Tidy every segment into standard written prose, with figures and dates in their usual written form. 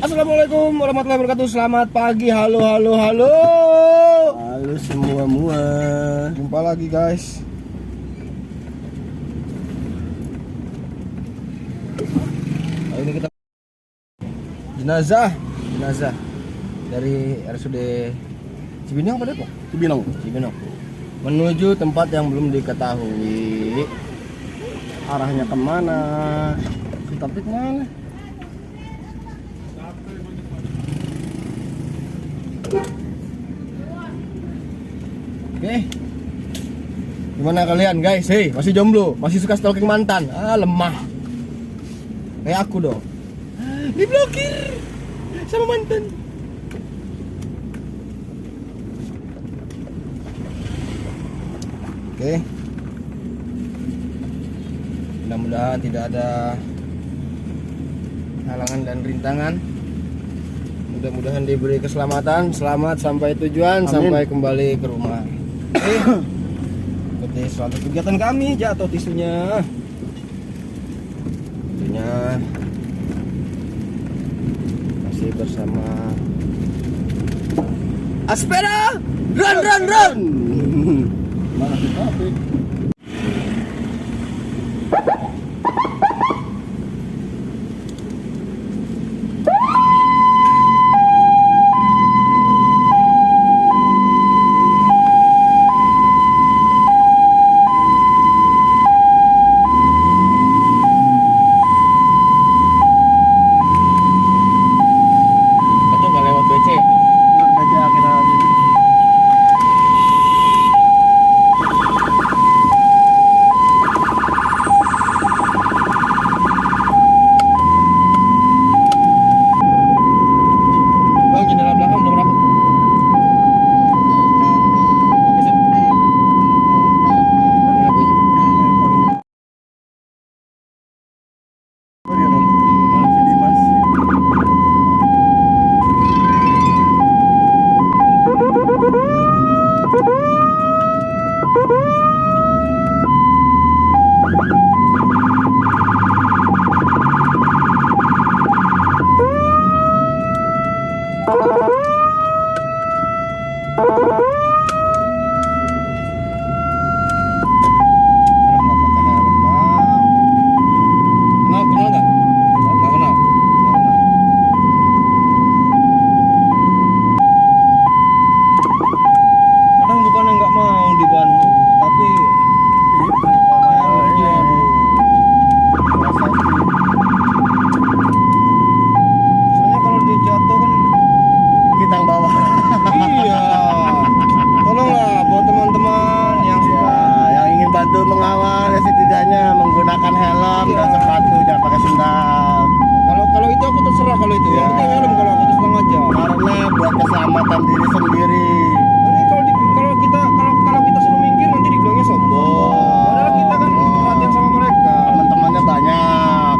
Assalamualaikum warahmatullahi wabarakatuh. Selamat pagi, halo semua. Jumpa lagi guys. Hari ini kita jenazah dari RSUD Cibinong pada kok? Cibinong menuju tempat yang belum diketahui arahnya kemana. Tapi kemana? Oke. Gimana kalian guys? Hei, masih jomblo? Masih suka stalking mantan? Lemah. Kayak aku dong. Diblokir sama mantan. Oke. Mudah-mudahan tidak ada halangan dan rintangan. Mudah-mudahan diberi keselamatan, selamat sampai tujuan. Amin. Sampai kembali ke rumah. Seperti suatu kegiatan kami, jatuh tisunya. Tentunya masih bersama Aspera. Run. Mana kita? Mengawal ya, setidaknya menggunakan helm dan sepatu, jangan pakai sendal. Kalau itu aku terserah kalau itu ya. Pakai helm kalau aku terserah aja. Karena buat keselamatan diri sendiri. Ini kalau kita suruh minggir nanti dibilangnya sombong. Padahal kita kan perhatian sama mereka. Teman-temannya banyak.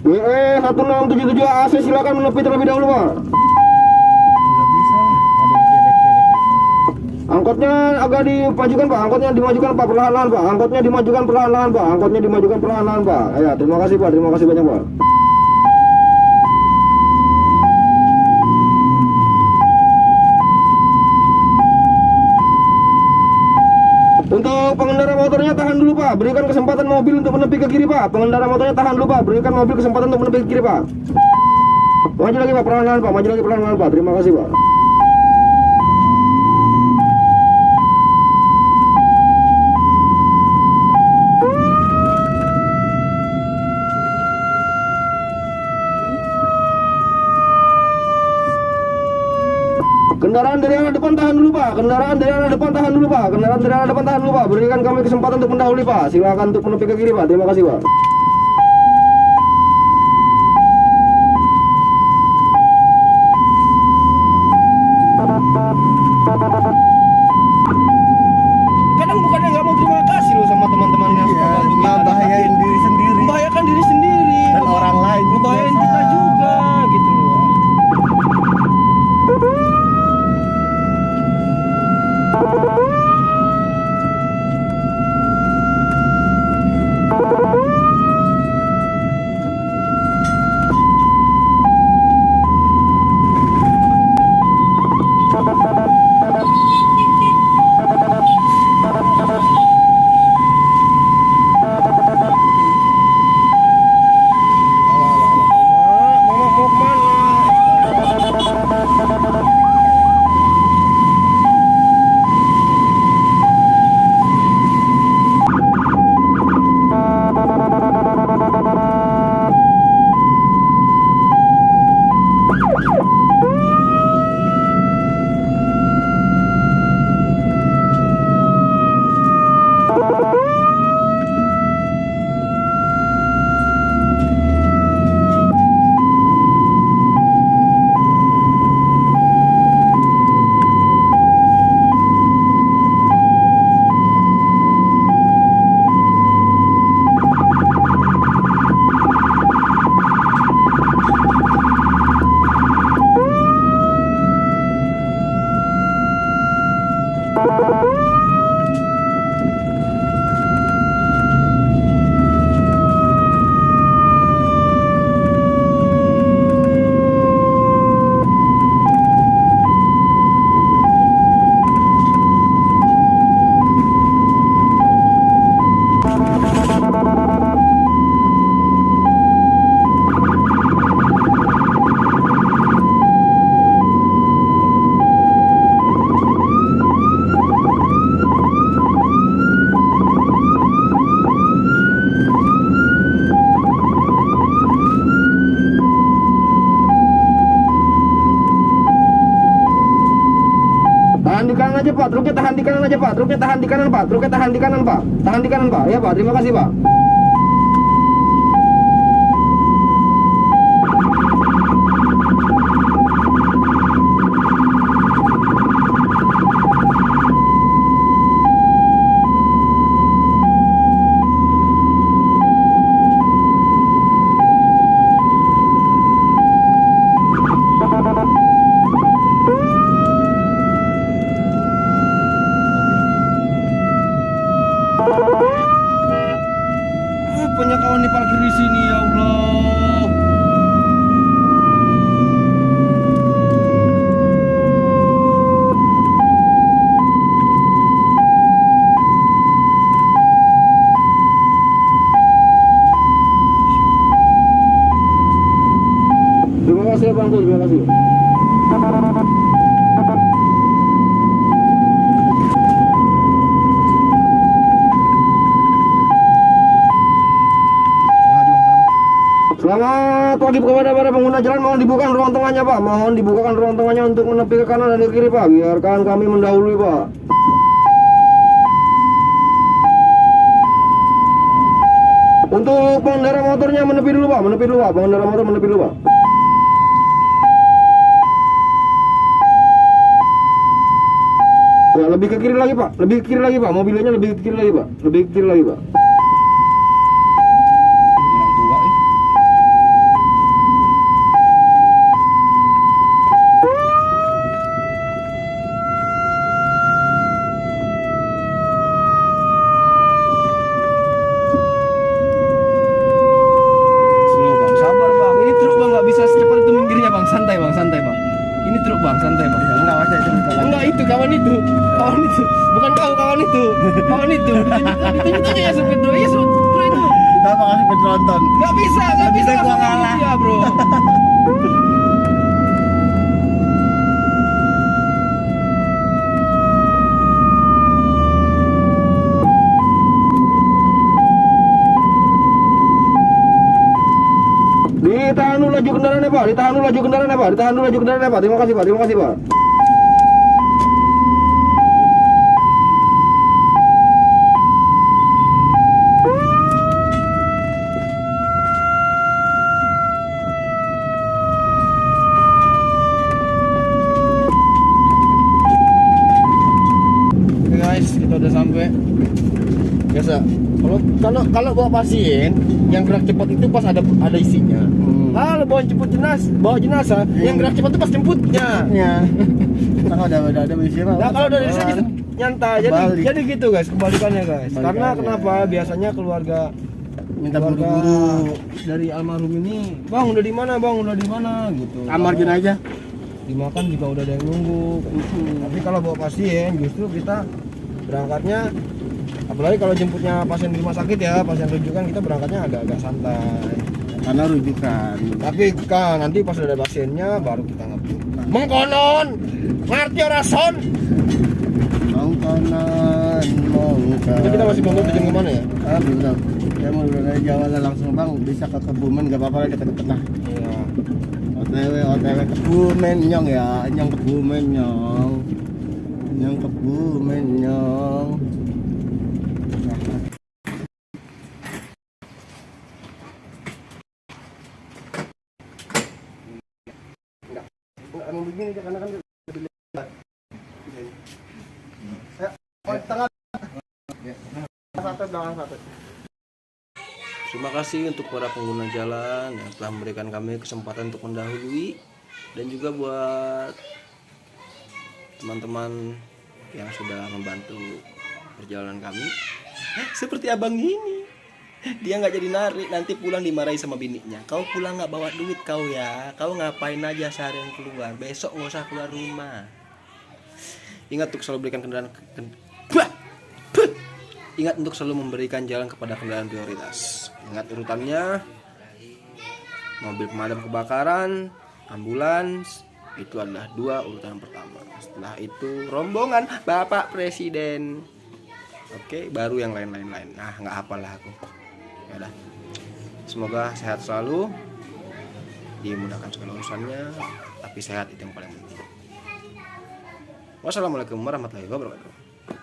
WE 1677 AC silakan menepi terlebih dahulu Pak. Nggak bisa. Angkotnya agak dimajukan Pak. Angkotnya dimajukan Pak perlahan-lahan Pak. Angkotnya dimajukan perlahan-lahan Pak. Angkotnya dimajukan perlahan-lahan Pak. Ya, terima kasih Pak. Terima kasih banyak Pak. Untuk pengendara motornya tahan dulu Pak, berikan kesempatan mobil untuk menepi ke kiri Pak. Pengendara motornya tahan dulu Pak, berikan mobil kesempatan untuk menepi ke kiri Pak. Maju lagi Pak, perlahan-lahan Pak, maju lagi perlahan-lahan Pak. Terima kasih Pak. Kendaraan dari arah depan tahan dulu Pak. Kendaraan dari arah depan tahan dulu Pak. Kendaraan dari arah depan tahan dulu Pak. Berikan kami kesempatan untuk mendahului Pak. Silakan untuk menepi ke kiri Pak. Terima kasih Pak. Kadang bukannya nggak mau terima kasih loh sama teman-temannya. Iya, membahayain diri sendiri Membahayakan diri sendiri. dan orang lain. Membahayain kita juga gitu loh. Mama mau kemana? Tahan di kanan aja Pak, truknya tahan di kanan aja Pak, truknya tahan di kanan Pak, truknya tahan di kanan Pak, tahan di kanan Pak, ya Pak, terima kasih Pak. Apanya kawan nih parkir di sini ya Allah. Terima kasih ya Bang, terima kasih. Selamat pagi kepada para pengguna jalan, mohon dibukakan ruang tengahnya Pak, mohon dibukakan ruang tengahnya untuk menepi ke kanan dan ke kiri Pak, biarkan kami mendahului Pak. Untuk pengendara motornya menepi dulu Pak, menepi dulu Pak, pengendara motor menepi dulu Pak. Ya, lebih ke kiri lagi Pak, lebih ke kiri lagi Pak, mobilnya lebih ke kiri lagi Pak, lebih ke kiri lagi Pak. Orang tua Slow bang, sabar bang. Ini truk bang, nggak bisa secepat itu minggirnya bang. Santai bang, santai bang. Ini truk bang, santai bang. Ya, enggak aja itu bukan. Enggak itu kawan itu, bukan kau kawan itu, ditunjuk aja ya supir truk, iya supir truk itu. Sama kasih penonton. Nggak bisa bisa gua langsung ngalah. ya bro. Ditahan dulu laju kendaraannya Pak, ditahan dulu laju kendaraannya Pak, ditahan dulu laju kendaraannya Pak. Terima kasih Pak, terima kasih Pak. nggak? Kalau bawa pasien yang gerak cepat itu pas ada isinya. Kalau bawa jenazah yang gerak cepat itu pas jemputnya. Ya. Kalau ada misi mah. Nah, kalau dari sini nyantai. Balik. Jadi gitu guys, kebalikannya guys. Karena Kebalikannya. kenapa? Biasanya keluarga Minta keluarga buru-buru. dari almarhum ini, "Bang, udah di mana, Bang? Udah di mana?" gitu. Kamar jenazah. Dimakan juga udah ada yang nunggu. Tapi kalau bawa pasien justru kita berangkatnya, apalagi kalau jemputnya pasien di rumah sakit ya, pasien rujukan, kita berangkatnya agak-agak santai. Karena rujukan. Tapi kan nanti pas udah ada pasiennya baru kita ngebut. Mengkonon, ngerti ora son? Mongkonan, mongkon. Jadi kita masih belum tujuan kemana ya? Ah, belum. Saya mau dari Jawa lah langsung bang, bisa ke Kebumen gak apa-apa lah deket-deket lah. Iya. OTW Kebumen nyong ya, nyong Kebumen nyong. Nyong Kebumen nyong. Emang begini aja karena kan tengah satu belakang satu. Terima kasih untuk para pengguna jalan yang telah memberikan kami kesempatan untuk mendahului, dan juga buat teman-teman yang sudah membantu perjalanan kami. Seperti abang ini, dia nggak jadi narik, nanti pulang dimarahi sama bininya. Kau pulang nggak bawa duit kau ya, kau ngapain aja seharian keluar, besok nggak usah keluar rumah. Ingat untuk selalu berikan kendaraan Ingat untuk selalu memberikan jalan kepada kendaraan prioritas. Ingat urutannya: mobil pemadam kebakaran, ambulans, itu adalah 2 urutan pertama. Setelah itu rombongan Bapak Presiden. Oke, baru yang lain-lain. Nah, nggak hafal lah aku. Ya udah. Semoga sehat selalu, dimudahkan segala urusannya, tapi sehat itu yang paling penting. Wassalamualaikum warahmatullahi wabarakatuh.